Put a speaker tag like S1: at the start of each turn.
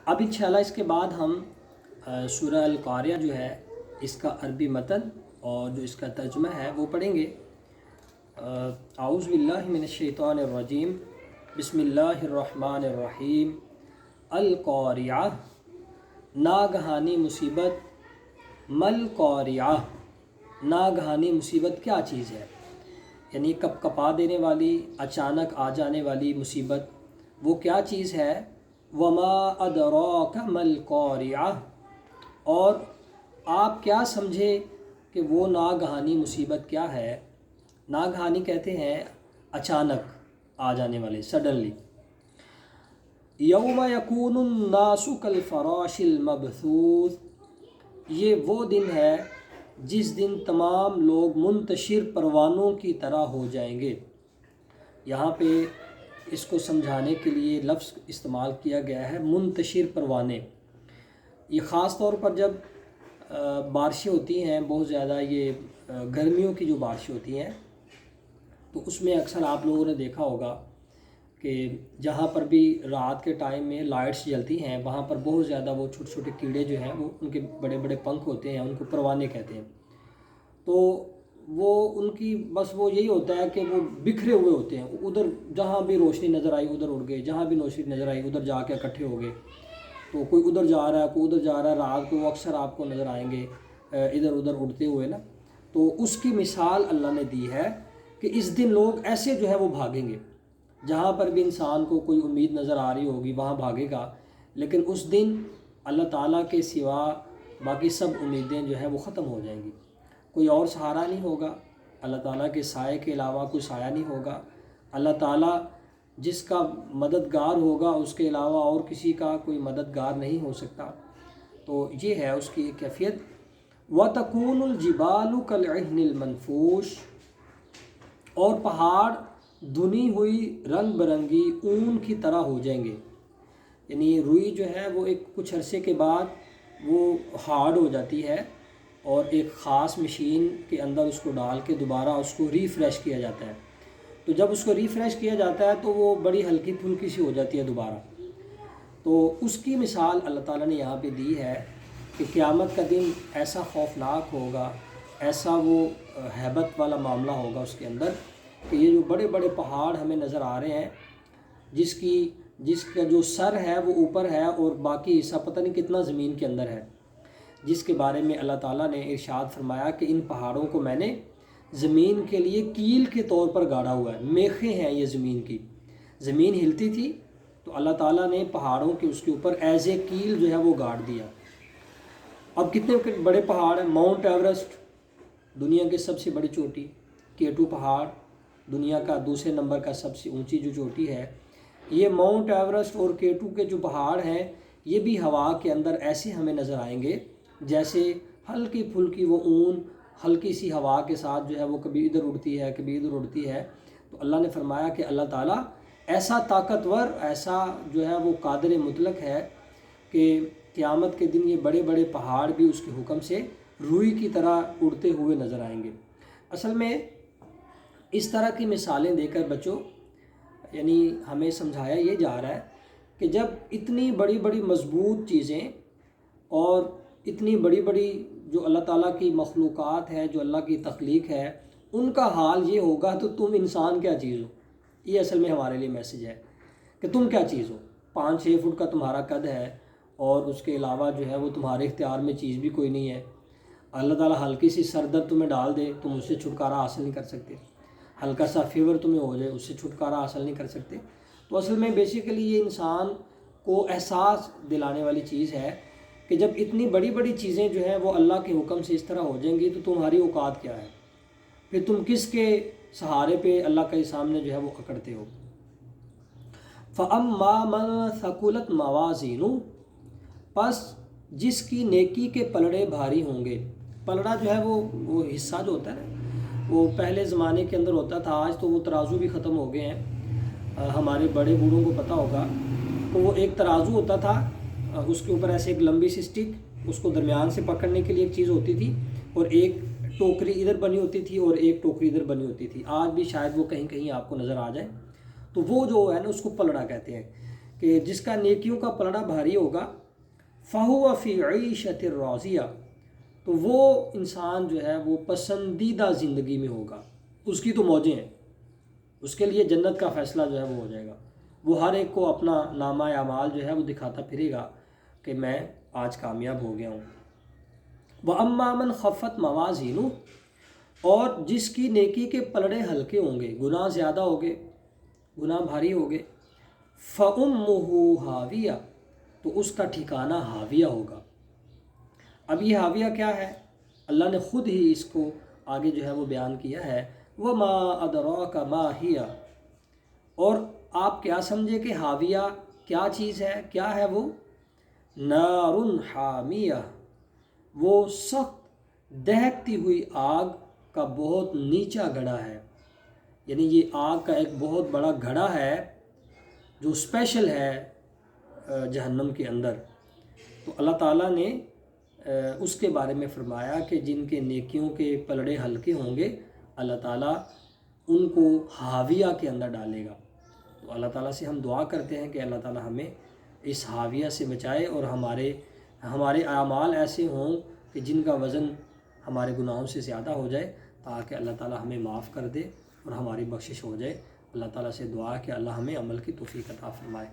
S1: اب انشاءاللہ اس کے بعد ہم سورہ القاریہ جو ہے اس کا عربی متن اور جو اس کا ترجمہ ہے وہ پڑھیں گے۔ اعوذ باللہ من الشیطان الرجیم، بسم اللہ الرحمن الرحیم۔ القاریہ، ناگہانی مصیبت۔ مل قاریہ، ناگہانی مصیبت کیا چیز ہے؟ یعنی کپ کپا دینے والی، اچانک آ جانے والی مصیبت، وہ کیا چیز ہے؟ وما ادراک مل قاریہ، اور آپ کیا سمجھے کہ وہ ناگہانی مصیبت کیا ہے؟ ناگہانی کہتے ہیں اچانک آ جانے والے، سڈنلی۔ یوم یکون الناس کالفراش المبثوث، یہ وہ دن ہے جس دن تمام لوگ منتشر پروانوں کی طرح ہو جائیں گے۔ یہاں پہ اس کو سمجھانے کے لیے لفظ استعمال کیا گیا ہے منتشر پروانے۔ یہ خاص طور پر جب بارشیں ہوتی ہیں بہت زیادہ، یہ گرمیوں کی جو بارشیں ہوتی ہیں، تو اس میں اکثر آپ لوگوں نے دیکھا ہوگا کہ جہاں پر بھی رات کے ٹائم میں لائٹس جلتی ہیں وہاں پر بہت زیادہ وہ چھوٹے چھوٹے کیڑے جو ہیں، وہ ان کے بڑے بڑے پنکھ ہوتے ہیں، ان کو پروانے کہتے ہیں۔ تو وہ ان کی بس وہ یہی ہوتا ہے کہ وہ بکھرے ہوئے ہوتے ہیں، ادھر جہاں بھی روشنی نظر آئی ادھر اڑ گئے، جہاں بھی روشنی نظر آئی ادھر جا کے اکٹھے ہو گئے۔ تو کوئی ادھر جا رہا ہے، کوئی ادھر جا رہا ہے، رات کو اکثر آپ کو نظر آئیں گے ادھر ادھر اڑتے ہوئے نا۔ تو اس کی مثال اللہ نے دی ہے کہ اس دن لوگ ایسے جو ہے وہ بھاگیں گے، جہاں پر بھی انسان کو کوئی امید نظر آ رہی ہوگی وہاں بھاگے گا، لیکن اس دن اللہ تعالیٰ کے سوا باقی سب امیدیں جو ہے وہ ختم ہو جائیں گی۔ کوئی اور سہارا نہیں ہوگا، اللہ تعالیٰ کے سائے کے علاوہ کوئی سایہ نہیں ہوگا۔ اللہ تعالیٰ جس کا مددگار ہوگا اس کے علاوہ اور کسی کا کوئی مددگار نہیں ہو سکتا۔ تو یہ ہے اس کی ایک کیفیت۔ وَتَكُونُ الْجِبَالُ كَالْعِهْنِ الْمَنْفُوشِ، اور پہاڑ دھنی ہوئی رنگ برنگی اون کی طرح ہو جائیں گے۔ یعنی روئی جو ہے وہ ایک کچھ عرصے کے بعد وہ ہارڈ ہو جاتی ہے، اور ایک خاص مشین کے اندر اس کو ڈال کے دوبارہ اس کو ریفریش کیا جاتا ہے۔ تو جب اس کو ریفریش کیا جاتا ہے تو وہ بڑی ہلکی پھلکی سی ہو جاتی ہے دوبارہ۔ تو اس کی مثال اللہ تعالیٰ نے یہاں پہ دی ہے کہ قیامت کا دن ایسا خوفناک ہوگا، ایسا وہ ہیبت والا معاملہ ہوگا اس کے اندر کہ یہ جو بڑے بڑے پہاڑ ہمیں نظر آ رہے ہیں، جس کا جو سر ہے وہ اوپر ہے اور باقی حصہ پتہ نہیں کتنا زمین کے اندر ہے، جس کے بارے میں اللہ تعالیٰ نے ارشاد فرمایا کہ ان پہاڑوں کو میں نے زمین کے لیے کیل کے طور پر گاڑا ہوا ہے۔ میخیں ہیں یہ زمین کی، زمین ہلتی تھی تو اللہ تعالیٰ نے پہاڑوں کے اس کے اوپر ایز اے کیل جو ہے وہ گاڑ دیا۔ اب کتنے بڑے پہاڑ ہیں؟ ماؤنٹ ایورسٹ دنیا کی سب سے بڑی چوٹی، K2 پہاڑ دنیا کا دوسرے نمبر کا سب سے اونچی جو چوٹی ہے۔ یہ ماؤنٹ ایورسٹ اور K2 کے جو پہاڑ ہیں یہ بھی ہوا کے اندر ایسے ہمیں نظر آئیں گے جیسے ہلکی پھلکی وہ اون ہلکی سی ہوا کے ساتھ جو ہے وہ کبھی ادھر اڑتی ہے کبھی ادھر اڑتی ہے۔ تو اللہ نے فرمایا کہ اللہ تعالیٰ ایسا طاقتور، ایسا جو ہے وہ قادر مطلق ہے کہ قیامت کے دن یہ بڑے بڑے پہاڑ بھی اس کے حکم سے روئی کی طرح اڑتے ہوئے نظر آئیں گے۔ اصل میں اس طرح کی مثالیں دے کر بچوں یعنی ہمیں سمجھایا یہ جا رہا ہے کہ جب اتنی بڑی بڑی مضبوط چیزیں اور اتنی بڑی بڑی جو اللہ تعالیٰ کی مخلوقات ہے، جو اللہ کی تخلیق ہے، ان کا حال یہ ہوگا تو تم انسان کیا چیز ہو؟ یہ اصل میں ہمارے لیے میسج ہے کہ تم کیا چیز ہو؟ 5-6 فٹ کا تمہارا قد ہے اور اس کے علاوہ جو ہے وہ تمہارے اختیار میں چیز بھی کوئی نہیں ہے۔ اللہ تعالیٰ ہلکی سی سر درد تمہیں ڈال دے تم اس سے چھٹکارا حاصل نہیں کر سکتے، ہلکا سا فیور تمہیں ہو جائے اس سے چھٹکارا حاصل نہیں کر سکتے۔ تو اصل میں بیسیکلی یہ انسان کو احساس دلانے والی چیز ہے کہ جب اتنی بڑی بڑی چیزیں جو ہیں وہ اللہ کے حکم سے اس طرح ہو جائیں گی تو تمہاری اوقات کیا ہے؟ پھر تم کس کے سہارے پہ اللہ کے سامنے جو ہے وہ اکڑتے ہو؟ فَأَمَّا مَنْ ثَقُلَتْ مَوَازِينُهُ، پس جس کی نیکی کے پلڑے بھاری ہوں گے۔ پلڑا جو ہے وہ حصہ جو ہوتا ہے نا، وہ پہلے زمانے کے اندر ہوتا تھا، آج تو وہ ترازو بھی ختم ہو گئے ہیں، ہمارے بڑے بوڑھوں کو پتہ ہوگا۔ تو وہ ایک ترازو ہوتا تھا، اس کے اوپر ایسے ایک لمبی سی سٹک، اس کو درمیان سے پکڑنے کے لیے ایک چیز ہوتی تھی، اور ایک ٹوکری ادھر بنی ہوتی تھی اور ایک ٹوکری ادھر بنی ہوتی تھی۔ آج بھی شاید وہ کہیں کہیں آپ کو نظر آ جائے۔ تو وہ جو ہے نا اس کو پلڑا کہتے ہیں کہ جس کا نیکیوں کا پلڑا بھاری ہوگا فَهُوَ فِي عِيشَةٍ رَاضِيَةٍ، تو وہ انسان جو ہے وہ پسندیدہ زندگی میں ہوگا، اس کی تو موجیں ہیں، اس کے لیے جنت کا فیصلہ جو ہے وہ ہو جائے گا۔ وہ ہر ایک کو اپنا نامہ اعمال جو ہے وہ دکھاتا پھرے گا کہ میں آج کامیاب ہو گیا ہوں۔ وَأَمَّا مَنْ خَفَّتْ مَوَازِينُهُ، اور جس کی نیکی کے پلڑے ہلکے ہوں گے، گناہ زیادہ ہوگے، گناہ بھاری ہوگے، فَأُمُّهُ هَاوِيَةٌ، تو اس کا ٹھکانہ ہاویہ ہوگا۔ اب یہ ہاویہ کیا ہے؟ اللہ نے خود ہی اس کو آگے جو ہے وہ بیان کیا ہے، وَمَا أَدْرَاكَ مَا هِيَ، اور آپ کیا سمجھے کہ ہاویہ کیا چیز ہے، کیا ہے وہ؟ نَارٌ حَامِيَةٌ، وہ سخت دہکتی ہوئی آگ کا بہت نیچا گڑھا ہے، یعنی یہ آگ کا ایک بہت بڑا گھڑا ہے جو اسپیشل ہے جہنم کے اندر۔ تو اللہ تعالیٰ نے اس کے بارے میں فرمایا کہ جن کے نیکیوں کے پلڑے ہلکے ہوں گے اللہ تعالیٰ ان کو ہاویہ کے اندر ڈالے گا۔ تو اللہ تعالیٰ سے ہم دعا کرتے ہیں کہ اللہ تعالیٰ ہمیں اس ہاویہ سے بچائے اور ہمارے اعمال ایسے ہوں کہ جن کا وزن ہمارے گناہوں سے زیادہ ہو جائے، تاکہ اللہ تعالیٰ ہمیں معاف کر دے اور ہماری بخشش ہو جائے۔ اللہ تعالیٰ سے دعا کہ اللہ ہمیں عمل کی توفیق عطا فرمائے۔